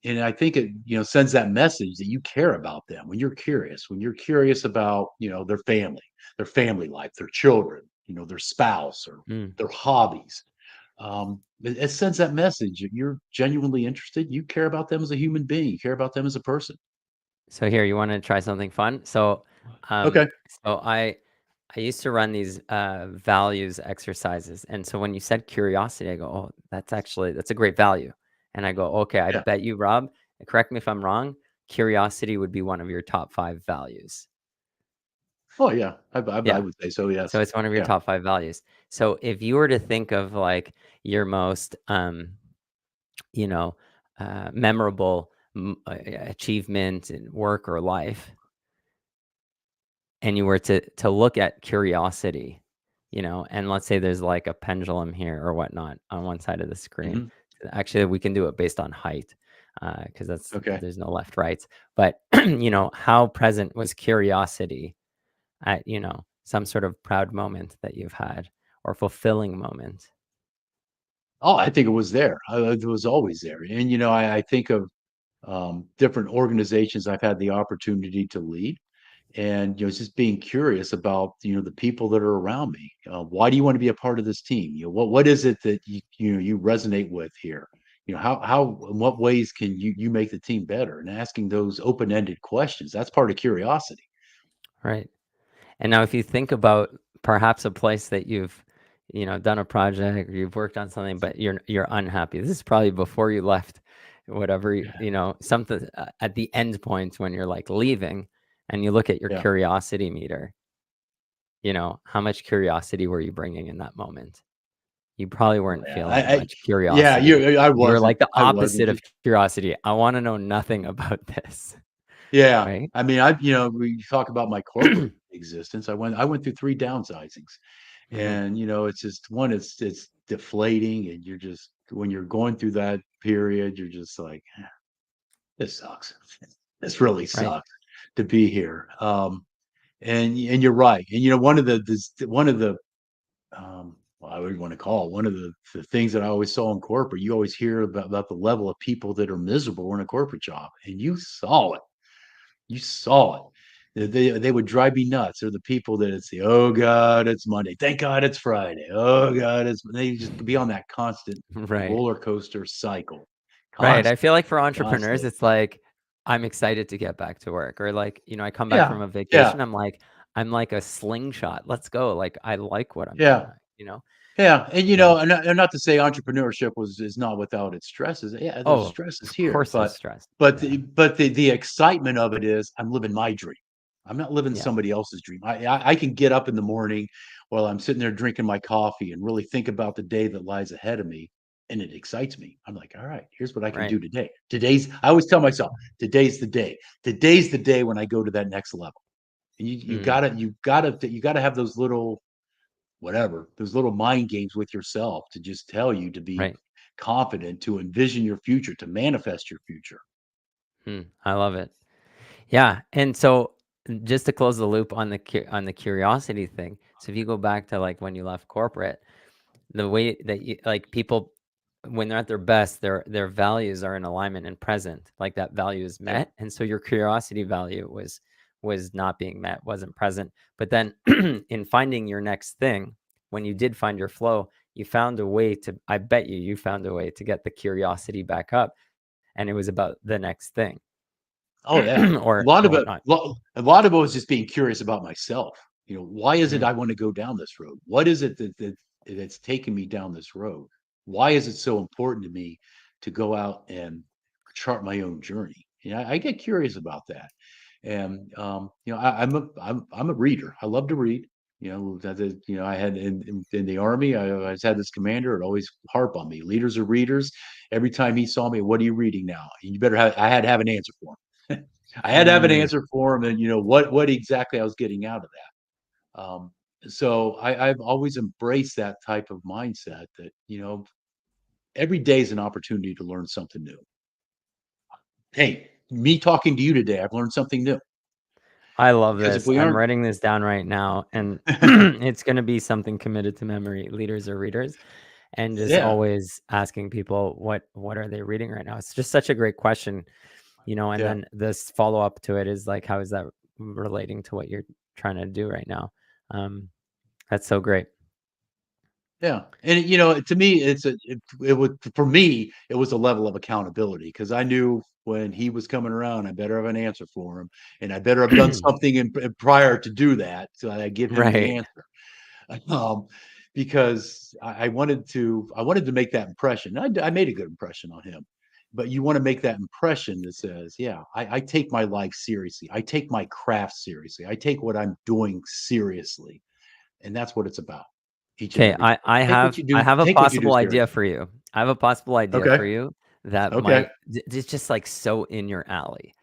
and I think it, sends that message that you care about them when you're curious about, their family life, their children, their spouse or Mm. their hobbies. It sends that message that you're genuinely interested. You care about them as a human being. You care about them as a person. So here, you wanna try something fun? Um, Okay. so I used to run these, values exercises, and so when you said curiosity, I go, "Oh, that's a great value." And I go, "Okay, I Yeah. bet you, Rob, and correct me if I'm wrong, curiosity would be one of your top 5 values." Oh yeah. I Yeah. would say so. Yes. So it's one of your Yeah. top 5 values. So if you were to think of, like, your most, you know, memorable, achievement in work or life, and you were to look at curiosity, and let's say there's like a pendulum here or whatnot on one side of the screen. Hmm. Actually, we can do it based on height, because Okay. there's no left rights. But how present was curiosity at some sort of proud moment that you've had or fulfilling moment? Oh, I think it was there. It was always there. And I think of different organizations I've had the opportunity to lead, and just being curious about the people that are around me. Why do you want to be a part of this team? What is it that you resonate with here? How in what ways can you make the team better? And asking those open-ended questions, that's part of curiosity. Right. And now if you think about perhaps a place that you've, done a project or you've worked on something, but you're unhappy. This is probably before you left, whatever, something at the end point when you're like leaving and you look at your Yeah. curiosity meter, how much curiosity were you bringing in that moment? You probably weren't Yeah, feeling much yeah, curiosity. I You were wasn't. like the I wasn't. opposite of curiosity. I want to know nothing about this, Yeah. right? I mean, we talk about my corporate existence. I went through three downsizings. Hmm. And it's just one, it's deflating, and you're just when you're going through that period, you're just like, this sucks. This really Right. sucks to be here. And you're right. And one of the well, I would want to call it, one of the things that I always saw in corporate. You always hear about the level of people that are miserable in a corporate job, and you saw it. You saw it. They would drive me nuts. They're the people that it's the, oh God, it's Monday. Thank God it's Friday. Oh God, they just could be on that constant Right. roller coaster cycle. Right, I Constant, feel like for entrepreneurs, constantly. it's like, I'm excited to get back to work, or like, I come back Yeah. from a Yeah. vacation, I'm like a slingshot. Let's go. Like, I like what I'm doing, Yeah. Yeah. And So and not to say entrepreneurship is not without its stresses. Yeah, there's oh, stresses of here, course there's but stress. but Yeah. the but the excitement of it is I'm living my dream. I'm not living Yeah. somebody else's dream. I can get up in the morning while I'm sitting there drinking my coffee and really think about the day that lies ahead of me, and it excites me. I'm like, all right, here's what I can Right. do today. I always tell myself, today's the day. Today's the day when I go to that next level. And Mm, you gotta have those little those little mind games with yourself to just tell you to be right. confident, to envision your future, to manifest your future. I love it. Yeah, and so just to close the loop on the curiosity thing. So if you go back to like when you left corporate, the way that you like people when they're at their best, their values are in alignment and present, like that value is Yeah. met. And so your curiosity value was not being met, wasn't present. But then in finding your next thing, when you did find your flow, you found a way to, I bet you found a way to get the curiosity back up. And it was about the next thing Oh yeah. or whatnot. A lot of it was just being curious about myself. You know, why is it Mhm. I want to go down this road? What is it that's taking me down this road? Why is it so important to me to go out and chart my own journey? You know, I get curious about that. And you know, I'm a reader. I love to read. You know, you know, I had in the army, I always had this commander would always harp on me. Leaders are readers. Every time he saw me, what are you reading now? You better have. I had to have an answer for him. I had to have an Mm. answer for him, and you know what exactly I was getting out of that. So I've always embraced that type of mindset that you know every day is an opportunity to learn something new. Hey, me talking to you today, I've learned something new I love because if this. we I'm aren't, writing this down right now, and it's going to be something committed to memory. Leaders or readers, and just yeah, always asking people what are they reading right now. It's just such a great question, you know. And yeah. then this follow up to it is like, how is that relating to what you're trying to do right now? Um, that's so great. Yeah, and you know, to me, it would for me, it was a level of accountability because I knew when he was coming around, I better have an answer for him, and I better have done something prior to do that, so I give him the Right. answer. Um, because I wanted to make that impression. I made a good impression on him, but you want to make that impression that says, yeah, I take my life seriously. I take my craft seriously. I take what I'm doing seriously, and that's what it's about each and Okay, every day. I have a Take what you do possible idea seriously. for you. I have a possible idea Okay. for you that Okay. might it's just like so in your alley.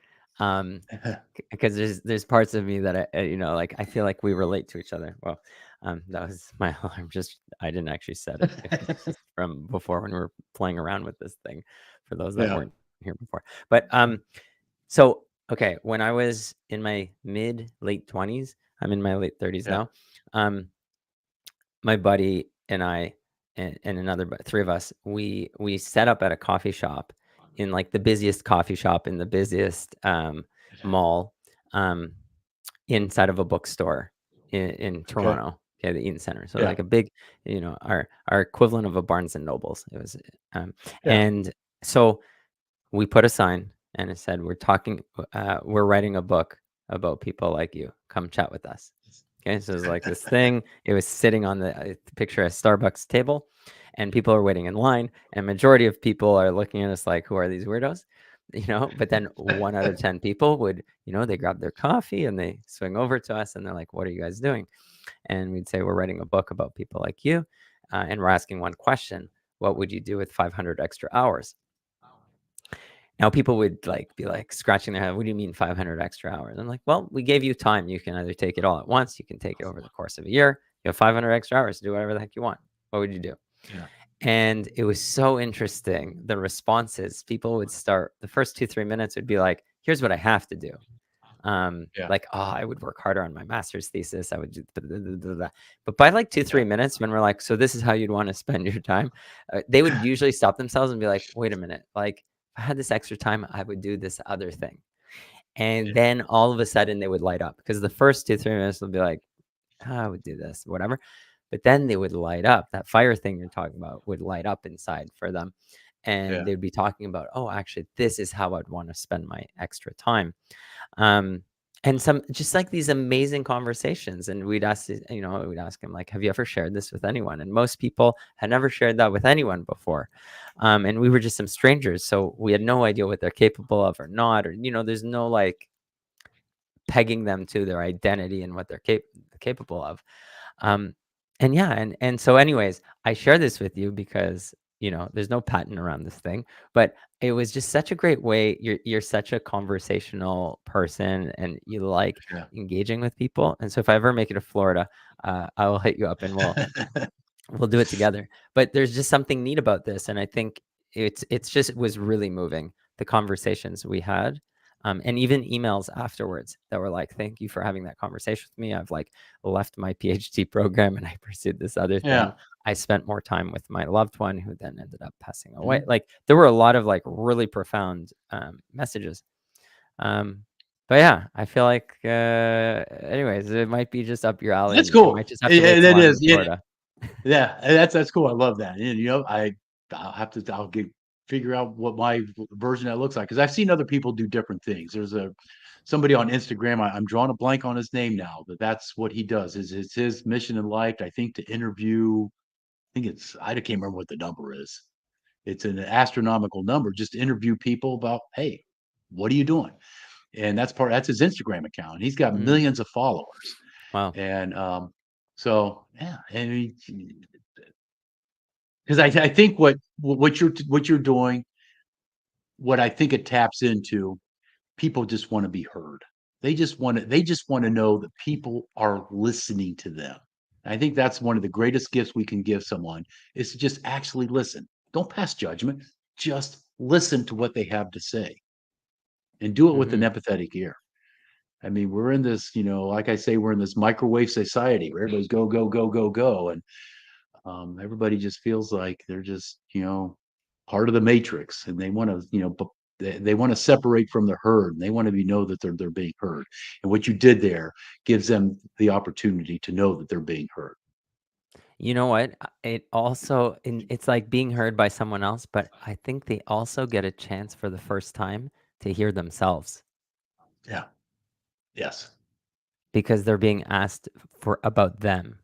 Because there's parts of me that you know, like I feel like we relate to each other. Well, that was my alarm. Just I didn't actually set it. It was just from before when we were playing around with this thing. For those that Yeah. weren't here before, but so okay, when I was in my mid late 20s, I'm in my late 30s Yeah. now. Um, my buddy and I and another three of us, we set up at a coffee shop in like the busiest coffee shop in the busiest mall um, inside of a bookstore in Okay. Toronto. Okay, the Eaton Center. So Yeah. like a big, you know, our equivalent of a Barnes and Nobles. It was, Yeah. and so we put a sign and it said, we're writing a book about people like you. Come chat with us. Okay, so it was like this thing. It was sitting on the picture a Starbucks table, and people are waiting in line. And majority of people are looking at us like, "Who are these weirdos?" You know. But then 1 out of 10 people would, you know, they grab their coffee and they swing over to us and they're like, "What are you guys doing?" And we'd say, "We're writing a book about people like you," and we're asking one question: What would you do with 500 extra hours? Now people would like be like scratching their head. What do you mean 500 extra hours? I'm like, well, we gave you time. You can either take it all at once. You can take it over the course of a year. You have 500 extra hours to do whatever the heck you want. What would you do? Yeah. And it was so interesting. The responses, people would start the first 2, 3 minutes would be like, here's what I have to do. Yeah. Like, oh, I would work harder on my master's thesis. I would do, blah, blah, blah, blah, blah. But by like two, Yeah. 3 minutes, when we're like, so this is how you'd want to spend your time, they would usually stop themselves and be like, wait a minute, like, if I had this extra time, I would do this other thing. And Yeah. then all of a sudden they would light up because the first 2, 3 minutes would be like, oh, I would do this, whatever. But then they would light up. That fire thing you're talking about would light up inside for them. And Yeah. they'd be talking about, oh, actually, this is how I'd want to spend my extra time. Um, and some just like these amazing conversations. And we'd ask, you know, we'd ask him, like, have you ever shared this with anyone? And most people had never shared that with anyone before. And we were just some strangers. So we had no idea what they're capable of or not. Or, you know, there's no like pegging them to their identity and what they're capable of. Um, and yeah, and so anyways, I share this with you because you know there's no patent around this thing, but it was just such a great way. You're such a conversational person, and you like Yeah. engaging with people. And so if I ever make it to Florida, I will hit you up and we'll do it together. But there's just something neat about this, and I think it's just it was really moving the conversations we had And even emails afterwards that were like, "Thank you for having that conversation with me. I've like left my PhD program and I pursued this other thing. Yeah. I spent more time with my loved one who then ended up passing away." Mhm. Like there were a lot of like really profound messages. Um, but yeah, I feel like, anyways, it might be just up your alley, That's and you cool. might just have to wait till That I'm is. in Yeah. Florida. Yeah, and that's cool. I love that. And I'll get figure out what my version of that looks like because I've seen other people do different things. There's a somebody on Instagram. I'm drawing a blank on his name now, but that's what he does. Is it's his mission in life? I think to interview. I think I can't remember what the number is. It's an astronomical number. Just to interview people about, hey, what are you doing? And that's his Instagram account. He's got Mm, millions of followers. wow. And so yeah, and because I think what you're doing, what I think it taps into, people just want to be heard. They just want to know that people are listening to them. I think that's one of the greatest gifts we can give someone is to just actually listen. Don't pass judgment. Just listen to what they have to say and do it with an Mhm. empathetic ear. I mean, we're in this, like I say, we're in this microwave society where everybody's go, go, go, go, go. And everybody just feels like they're just part of the matrix, and they want to they want to separate from the herd, and they want to be know that they're being heard. And what you did there gives them the opportunity to know that they're being heard. You know what? It also it's like being heard by someone else, but I think they also get a chance for the first time to hear themselves Yeah. Yes. because they're being asked for about them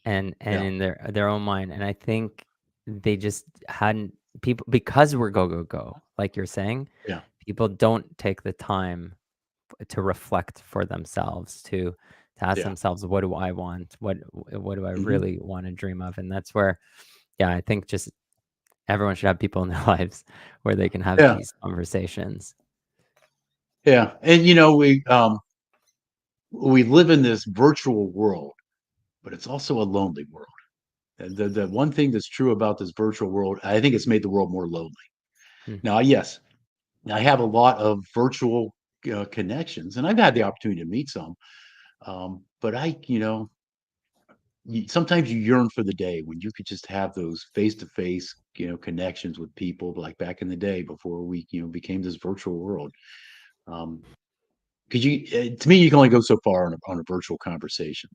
and Yeah. in their own mind. And I think they just hadn't people because we're go go go, like you're saying, Yeah. people don't take the time to reflect for themselves, to ask Yeah. themselves, what do I want? What do I Hmm. really want to dream of? And that's where, yeah, I think just everyone should have people in their lives where they can have Yeah. these conversations. Yeah. And we live in this virtual world, but it's also a lonely world. And the one thing that's true about this virtual world, I think it's made the world more lonely. Hmm. Now, yes, I have a lot of virtual connections, and I've had the opportunity to meet some. But sometimes you yearn for the day when you could just have those face-to-face, connections with people, like back in the day before we, became this virtual world. Um, because to me, you can only go so far on a virtual conversation.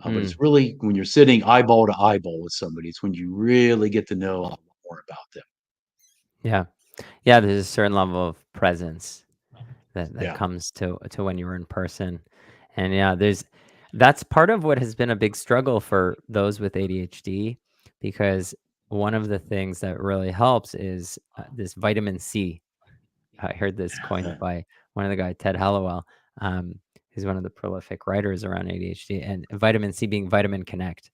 But Mm. it's really when you're sitting eyeball to eyeball with somebody, it's when you really get to know a lot more about them. Yeah. Yeah, there's a certain level of presence that Yeah. comes to when you're in person. And yeah, that's part of what has been a big struggle for those with ADHD because one of the things that really helps is this vitamin C. I heard this coined by one of the guy Ted Hallowell, who's one of the prolific writers around ADHD, and vitamin C being vitamin connect.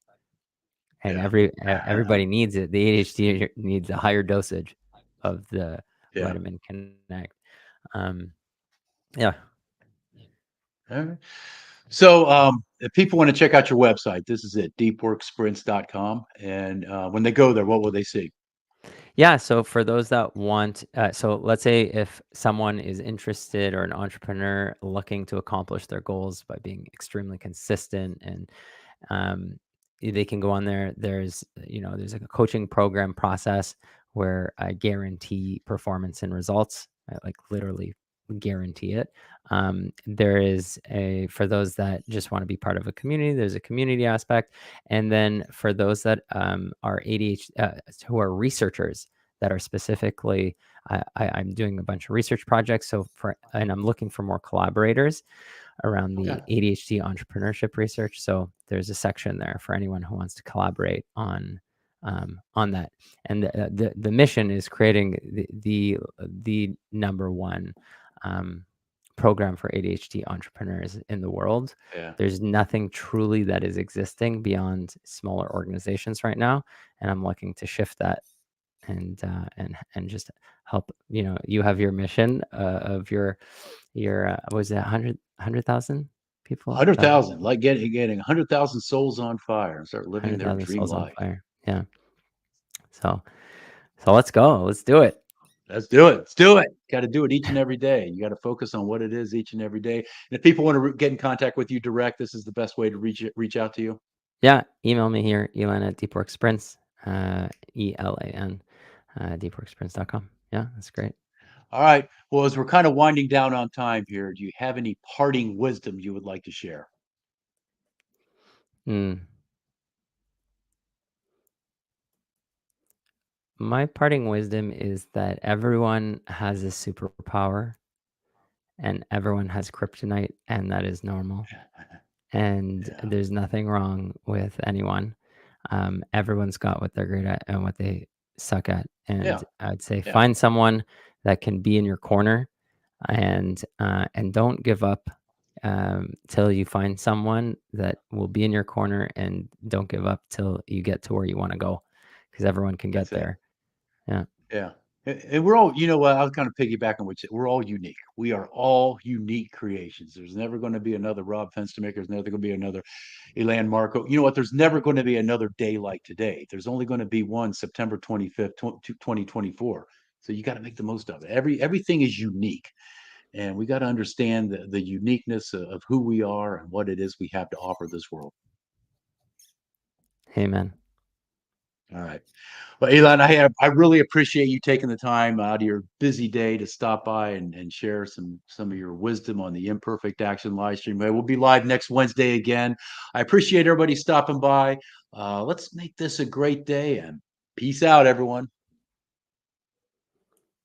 And Yeah. everybody needs it. The ADHD needs a higher dosage of the Yeah. vitamin connect. Um, yeah. All right. So, if people want to check out your website, this is it, deepworksprints.com. And when they go there, what will they see? Yeah, so for those that want, so let's say if someone is interested or an entrepreneur looking to accomplish their goals by being extremely consistent and um, they can go on there. There's like a coaching program process where I guarantee performance and results. I like literally guarantee it. There is for those that just want to be part of a community, there's a community aspect. And then for those that are ADHD, who are researchers that are specifically, I'm doing a bunch of research projects. And I'm looking for more collaborators around Okay. the ADHD entrepreneurship research. So there's a section there for anyone who wants to collaborate on that. And the mission is creating the number one um, program for ADHD entrepreneurs in the world. Yeah. There's nothing truly that is existing beyond smaller organizations right now, and I'm looking to shift that and just help. You have your mission of your was it 100,000 people? 100,000, like getting 100,000 souls on fire and start living their 100,000 dream souls on life. fire. Yeah. So let's go. Let's do it. Let's do it. Let's do it. Got to do it each and every day. You got to focus on what it is each and every day. And if people want to get in contact with you direct, this is the best way to reach out to you. Yeah, email me here, Elan at deepworksprints, ELAN, deepworksprints.com. Yeah, that's great. All right. Well, as we're kind of winding down on time here, do you have any parting wisdom you would like to share? Mm. My parting wisdom is that everyone has a superpower and everyone has kryptonite, and that is normal. And Yeah. there's nothing wrong with anyone. Everyone's got what they're great at and what they suck at. And Yeah. I'd say Yeah. find someone that can be in your corner, and don't give up till you find someone that will be in your corner, and don't give up till you get to where you want to go, because everyone can get That's it. there. Yeah. Yeah. And we're all, you know what, I was kind of piggybacking what you said. We're all unique. We are all unique creations. There's never going to be another Rob Fenstermaker. There's never going to be another Elan Marko. You know what? There's never going to be another day like today. There's only going to be one September 25th, 2024. So you got to make the most of it. Everything is unique. And we got to understand the uniqueness of who we are and what it is we have to offer this world. Amen. All right. Well, Elon, I really appreciate you taking the time out of your busy day to stop by and share some of your wisdom on the Imperfect Action live stream. We'll be live next Wednesday again. I appreciate everybody stopping by. Let's make this a great day and peace out, everyone.